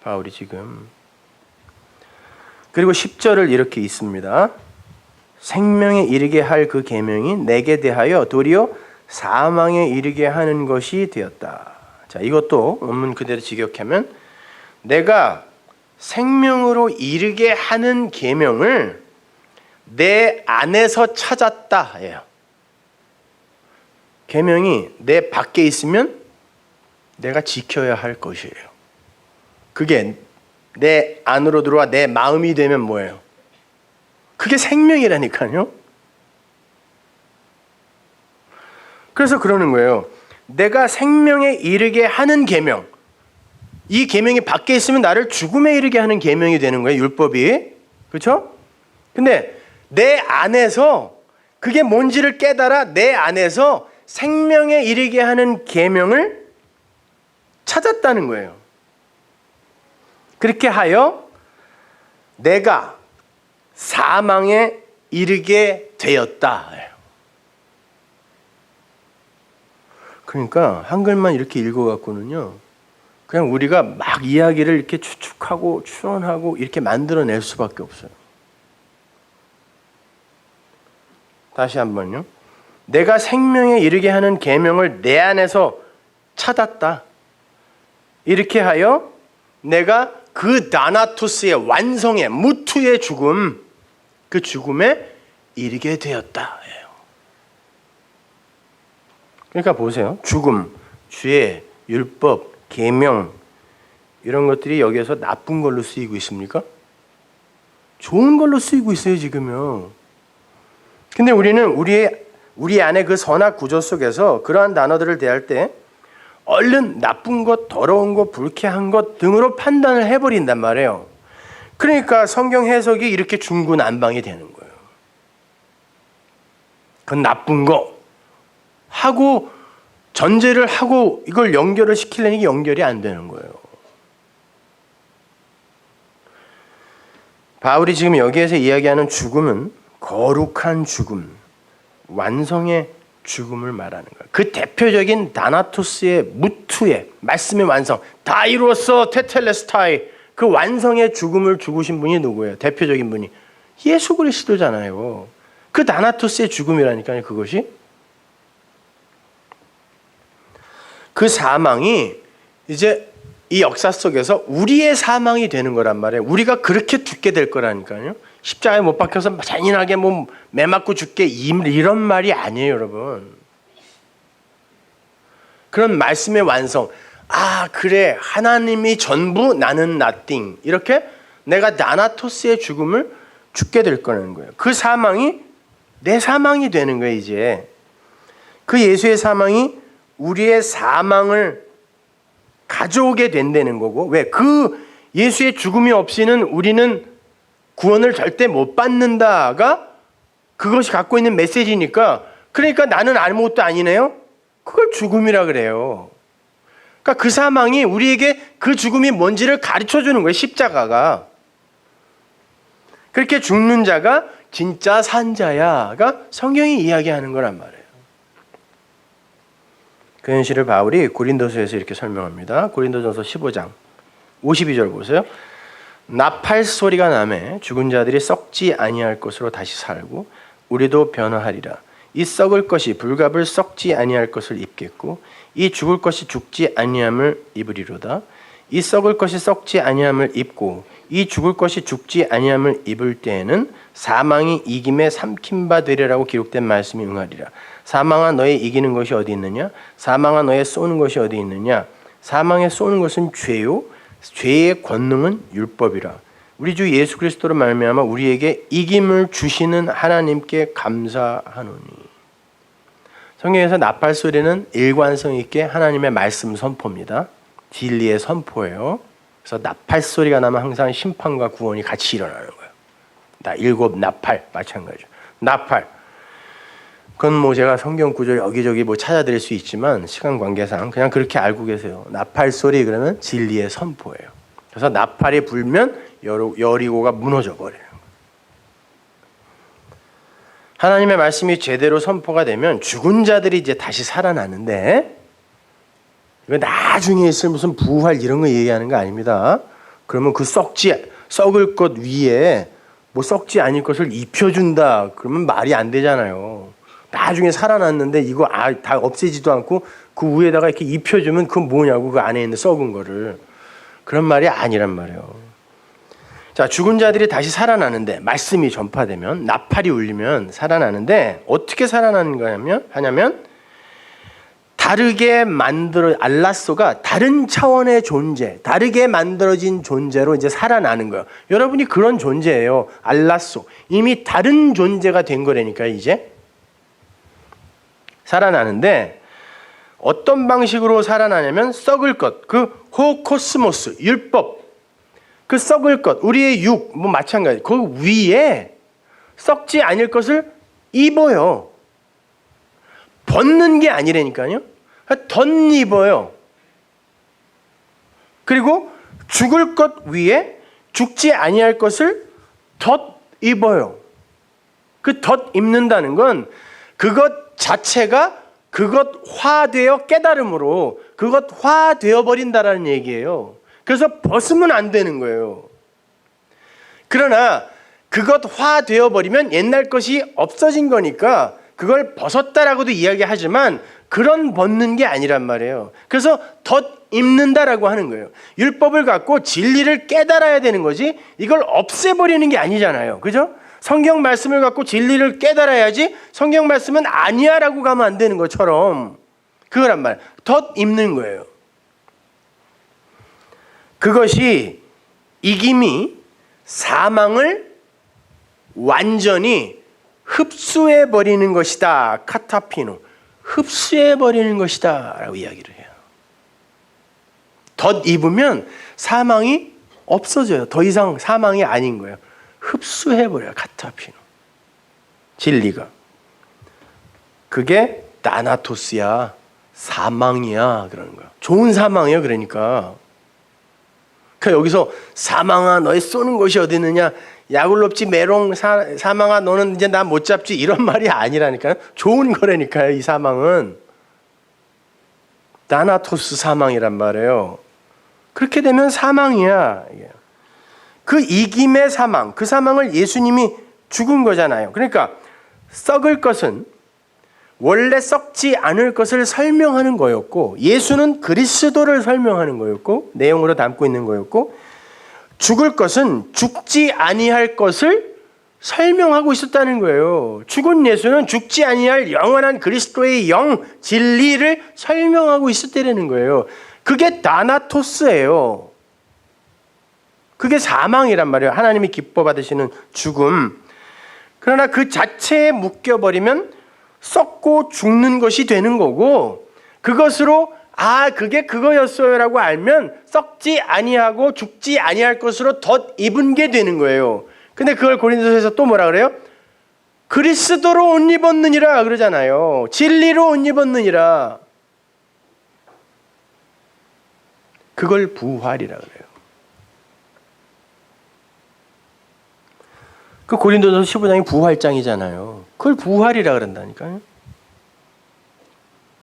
바울이 지금. 그리고 10절을 이렇게 읽습니다. 생명에 이르게 할 그 계명이 내게 대하여 도리어 사망에 이르게 하는 것이 되었다. 자, 이것도 원문 그대로 직역하면 내가 생명으로 이르게 하는 계명을 내 안에서 찾았다 예요. 계명이 내 밖에 있으면 내가 지켜야 할 것이에요. 그게 내 안으로 들어와 내 마음이 되면 뭐예요? 그게 생명이라니까요. 그래서 그러는 거예요. 내가 생명에 이르게 하는 계명, 이 계명이 밖에 있으면 나를 죽음에 이르게 하는 계명이 되는 거예요. 율법이. 그렇죠? 근데 내 안에서 그게 뭔지를 깨달아 내 안에서 생명에 이르게 하는 계명을 찾았다는 거예요. 그렇게 하여 내가 사망에 이르게 되었다. 그러니까 한글만 이렇게 읽어갖고는요, 그냥 우리가 막 이야기를 이렇게 추측하고 추론하고 이렇게 만들어낼 수밖에 없어요. 다시 한번요. 내가 생명에 이르게 하는 계명을 내 안에서 찾았다. 이렇게 하여 내가 그 다나토스의 완성의 무투의 죽음, 그 죽음에 이르게 되었다. 그러니까 보세요. 죽음, 죄, 율법, 계명 이런 것들이 여기에서 나쁜 걸로 쓰이고 있습니까? 좋은 걸로 쓰이고 있어요, 지금요. 근데 우리는 우리 안에 그 선악 구조 속에서 그러한 단어들을 대할 때 얼른 나쁜 것, 더러운 것, 불쾌한 것 등으로 판단을 해버린단 말이에요. 그러니까 성경 해석이 이렇게 중구난방이 되는 거예요. 그건 나쁜 거 하고 전제를 하고 이걸 연결을 시키려니 연결이 안 되는 거예요. 바울이 지금 여기에서 이야기하는 죽음은 거룩한 죽음, 완성의 죽음을 말하는 거예요. 그 대표적인 다나토스의 무투의 말씀의 완성, 다 이루었어 테텔레스타이, 그 완성의 죽음을 죽으신 분이 누구예요? 대표적인 분이 예수 그리스도잖아요. 그 다나토스의 죽음이라니까요. 그것이 그 사망이 이제 이 역사 속에서 우리의 사망이 되는 거란 말이에요. 우리가 그렇게 죽게 될 거라니까요. 십자가에 못 박혀서 잔인하게 뭐 매 맞고 죽게 이런 말이 아니에요, 여러분. 그런 말씀의 완성. 아, 그래. 하나님이 전부, 나는 nothing. 이렇게 내가 다나토스의 죽음을 죽게 될 거라는 거예요. 그 사망이 내 사망이 되는 거예요, 이제. 그 예수의 사망이 우리의 사망을 가져오게 된다는 거고, 왜? 그 예수의 죽음이 없이는 우리는 구원을 절대 못 받는다가 그것이 갖고 있는 메시지니까, 그러니까 나는 아무것도 아니네요? 그걸 죽음이라 그래요. 그러니까 그 사망이 우리에게 그 죽음이 뭔지를 가르쳐 주는 거예요, 십자가가. 그렇게 죽는 자가 진짜 산 자야가 성경이 이야기하는 거란 말이에요. 그 현실을 바울이 고린도서에서 이렇게 설명합니다. 고린도전서 15장 52절 보세요. 나팔 소리가 나매 죽은 자들이 썩지 아니할 것으로 다시 살고 우리도 변화하리라. 이 썩을 것이 불갑을 썩지 아니할 것을 입겠고 이 죽을 것이 죽지 아니함을 입으리로다. 이 썩을 것이 썩지 아니함을 입고 이 죽을 것이 죽지 아니함을 입을 때에는 사망이 이김에 삼킴바 되리라고 기록된 말씀이 응하리라. 사망아 너의 이기는 것이 어디 있느냐? 사망아 너의 쏘는 것이 어디 있느냐? 사망에 쏘는 것은 죄요, 죄의 권능은 율법이라. 우리 주 예수 그리스도로 말미암아 우리에게 이김을 주시는 하나님께 감사하노니. 성경에서 나팔 소리는 일관성 있게 하나님의 말씀 선포입니다. 진리의 선포예요. 그래서 나팔 소리가 나면 항상 심판과 구원이 같이 일어나는 거예요. 일곱 나팔 마찬가지죠. 나팔. 그건 뭐 제가 성경 구절 여기저기 뭐 찾아드릴 수 있지만 시간 관계상 그냥 그렇게 알고 계세요. 나팔 소리 그러면 진리의 선포예요. 그래서 나팔이 불면 여리고가 무너져 버려요. 하나님의 말씀이 제대로 선포가 되면 죽은 자들이 이제 다시 살아나는데, 이거 나중에 있을 무슨 부활 이런 거 얘기하는 거 아닙니다. 그러면 그 썩을 것 위에 뭐 썩지 않을 것을 입혀준다. 그러면 말이 안 되잖아요. 나중에 살아났는데 이거 다 없애지도 않고 그 위에다가 이렇게 입혀주면 그건 뭐냐고, 그 안에 있는 썩은 거를. 그런 말이 아니란 말이에요. 자, 죽은 자들이 다시 살아나는데, 말씀이 전파되면, 나팔이 울리면 살아나는데, 어떻게 살아나는 하냐면 다르게 알라소가 다른 차원의 존재, 다르게 만들어진 존재로 이제 살아나는 거예요. 여러분이 그런 존재예요. 알라소. 이미 다른 존재가 된 거라니까, 이제. 살아나는데, 어떤 방식으로 살아나냐면, 썩을 것, 그 호코스모스, 율법, 그 썩을 것, 우리의 육, 뭐 마찬가지. 그 위에 썩지 않을 것을 입어요. 벗는 게 아니라니까요. 덧입어요. 그리고 죽을 것 위에 죽지 아니할 것을 덧입어요. 그 덧입는다는 건 그것 자체가 그것화되어 깨달음으로 그것화되어 버린다라는 얘기예요. 그래서 벗으면 안 되는 거예요. 그러나 그것화되어 버리면 옛날 것이 없어진 거니까 그걸 벗었다라고도 이야기하지만 그런 벗는 게 아니란 말이에요. 그래서 덧입는다라고 하는 거예요. 율법을 갖고 진리를 깨달아야 되는 거지 이걸 없애버리는 게 아니잖아요. 그죠? 성경 말씀을 갖고 진리를 깨달아야지 성경 말씀은 아니야라고 가면 안 되는 것처럼 그거란 말이에요. 덧입는 거예요. 그것이 이김이 사망을 완전히 흡수해버리는 것이다. 카타피노. 흡수해버리는 것이다. 라고 이야기를 해요. 덧입으면 사망이 없어져요. 더 이상 사망이 아닌 거예요. 흡수해버려요. 카타피노. 진리가. 그게 나나토스야. 사망이야. 그러는 거예요. 좋은 사망이에요. 그러니까 여기서 사망아 너의 쏘는 곳이 어디 있느냐, 야굴롭지 메롱 사망아 너는 이제 나 못 잡지, 이런 말이 아니라니까요. 좋은 거라니까요. 이 사망은 나나토스 사망이란 말이에요. 그렇게 되면 사망이야. 그 이김의 사망, 그 사망을 예수님이 죽은 거잖아요. 그러니까 썩을 것은 원래 썩지 않을 것을 설명하는 거였고, 예수는 그리스도를 설명하는 거였고, 내용으로 담고 있는 거였고, 죽을 것은 죽지 아니할 것을 설명하고 있었다는 거예요. 죽은 예수는 죽지 아니할 영원한 그리스도의 영, 진리를 설명하고 있었다는 거예요. 그게 다나토스예요. 그게 사망이란 말이에요. 하나님이 기뻐 받으시는 죽음. 그러나 그 자체에 묶여버리면 썩고 죽는 것이 되는 거고, 그것으로 그게 그거였어요라고 알면 썩지 아니하고 죽지 아니할 것으로 덧입은 게 되는 거예요. 근데 그걸 고린도서에서 또 뭐라 그래요? 그리스도로 옷 입었느니라 그러잖아요. 진리로 옷 입었느니라. 그걸 부활이라 그래요. 그 고린도서 15장이 부활장이잖아요. 그걸 부활이라 그런다니까요.